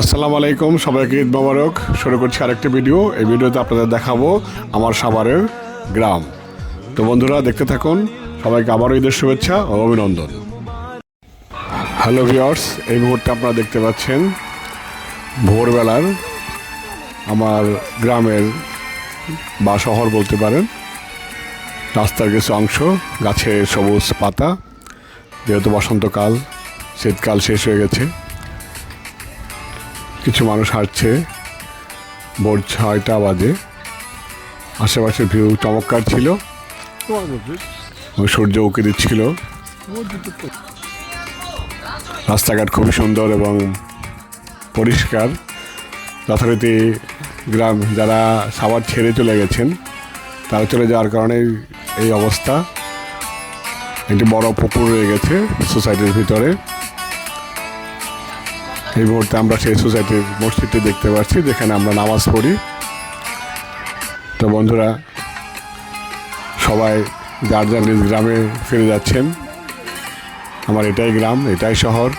আসসালামু আলাইকুম, সবাইকে ঈদ মোবারক। শুরু করছি আরেকটি ভিডিও। এই ভিডিওতে আপনাদের দেখাবো আমার সাভারের গ্রাম। তো বন্ধুরা দেখতে থাকুন। সবাইকে আবারও ঈদের শুভেচ্ছা ও অভিনন্দন। হ্যালো ভিউয়ার্স, এই মুহূর্তে আপনারা দেখতে পাচ্ছেন ভোরবেলার আমার গ্রামের বা শহর বলতে পারেন রাস্তার কিছু অংশ, গাছের সবুজ পাতা, যেহেতু বসন্তকাল, শীতকাল শেষ হয়ে গেছে। কিছু মানুষ হাঁটছে, ভোর 6টা বাজে। আশেপাশের ভিউ চমৎকার ছিল, সূর্য উঁকি দিচ্ছিল। রাস্তাঘাট খুবই সুন্দর এবং পরিষ্কার। যথারীতি গ্রাম যারা সাভার ছেড়ে চলে গেছেন, তারা চলে যাওয়ার কারণে এই অবস্থা। একটি বড় পুকুর রয়ে গেছে সোসাইটির ভিতরে। এই মুহূর্তে আমরা সেই সোসাইটির মসজিদটি দেখতে পাচ্ছি, যেখানে আমরা নামাজ পড়ি। তো বন্ধুরা, সবাই যার যার নিজ গ্রামে ফিরে যাচ্ছেন। আমার এটাই গ্রাম, এটাই শহর।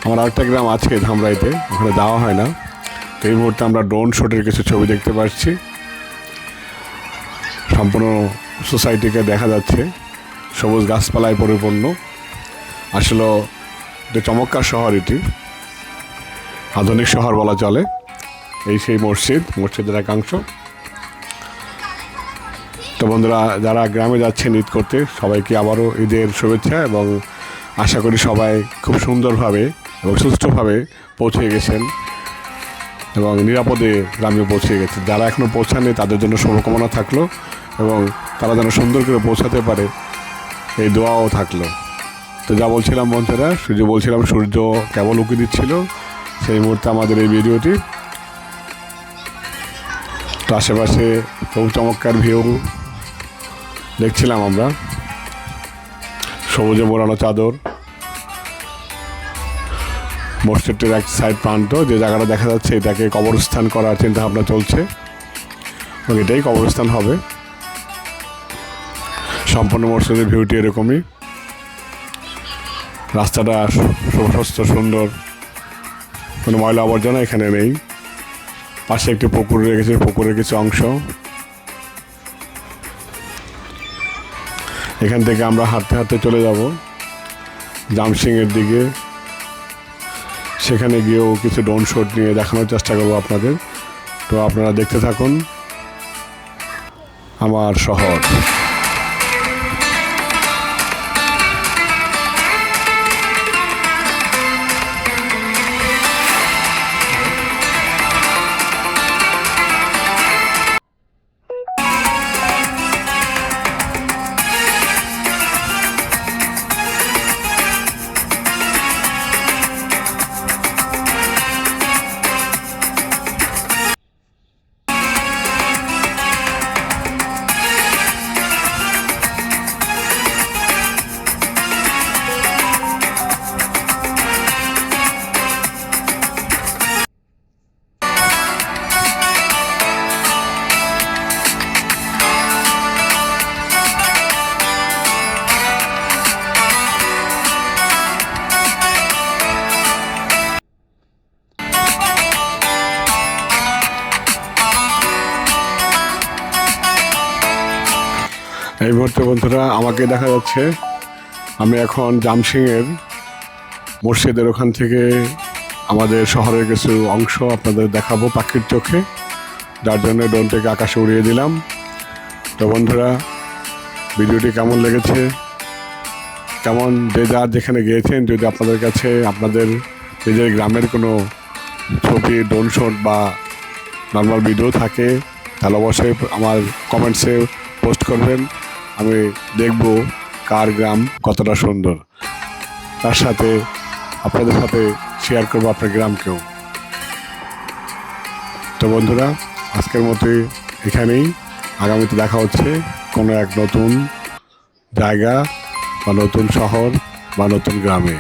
আমার আরেকটা গ্রাম আছে ধামরাইতে, ওখানে যাওয়া হয় না। তো এই মুহূর্তে আমরা ড্রোন শটের কিছু ছবি দেখতে পাচ্ছি। সম্পূর্ণ সোসাইটিকে দেখা যাচ্ছে সবুজ গাছপালায় পরিপূর্ণ। আসলে যে চমৎকার শহর, এটি আধুনিক শহর বলা চলে। এই সেই মসজিদের একাংশ। তো বন্ধুরা, যারা গ্রামে যাচ্ছেন ঈদ করতে, সবাইকে আবারও ঈদের শুভেচ্ছা এবং আশা করি সবাই খুব সুন্দরভাবে এবং সুষ্ঠুভাবে পৌঁছে গেছেন এবং নিরাপদে গ্রামে পৌঁছে গেছে। যারা এখনও পৌঁছায়নি তাদের জন্য শুভকামনা থাকলো এবং তারা যেন সুন্দর করে পৌঁছাতে পারে এই দোয়াও থাকলো। তো যা বলছিলাম বন্ধুরা, বলছিলাম সূর্য কেবল উঁকি দিচ্ছিল সেই মুহূর্তে আমাদের এই ভিডিওটি। তো আশেপাশে খুব চমৎকার ভিউ দেখছিলাম আমরা। সবুজে মোড়ানো চাদর, মসজিদটির এক সাইড প্রান্ত, যে জায়গাটা দেখা যাচ্ছে এটাকে কবরস্থান করার চিন্তা ভাবনা চলছে এবং এটাই কবরস্থান হবে। সম্পূর্ণ মসজিদের ভিউটি এরকমই। রাস্তাটা সুস্বাস্থ্য সুন্দর, কোনো ময়লা আবর্জনা এখানে নেই। পাশে একটি পুকুর রেখেছে, পুকুরের কিছু অংশ। এখান থেকে আমরা হাঁটতে হাঁটতে চলে যাব জামসিংয়ের দিকে। সেখানে গিয়েও কিছু ড্রোন শট নিয়ে দেখানোর চেষ্টা করবো আপনাদের। তো আপনারা দেখতে থাকুন আমার শহর। এই মুহূর্তে বন্ধুরা আমাকে দেখা যাচ্ছে, আমি এখন জামসিংয়ের মসজিদের ওখান থেকে আমাদের শহরের কিছু অংশ আপনাদের দেখাবো পাখির চোখে, যার জন্য ড্রোনটাকে আকাশে উড়িয়ে দিলাম। তো বন্ধুরা, ভিডিওটি কেমন লেগেছে, কেমন যে যার যেখানে গিয়েছেন, যদি আপনাদের কাছে আপনাদের নিজের গ্রামের কোনো ছবি, ড্রোন শট বা নর্মাল ভিডিও থাকে, তাহলে অবশ্যই আমার কমেন্টসে পোস্ট করবেন। আমি দেখব কার গ্রাম কতটা সুন্দর, তার সাথে আপনাদের সাথে শেয়ার করবো আপনার গ্রামকেও। তো বন্ধুরা, আজকের মতোই এখানেই। আগামীতে দেখা হচ্ছে কোনো এক নতুন জায়গা বা নতুন শহর বা নতুন গ্রামে।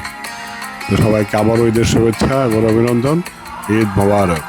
তো সবাইকে আবারও ঈদের শুভেচ্ছা এবং অভিনন্দন। ঈদ মোবারক।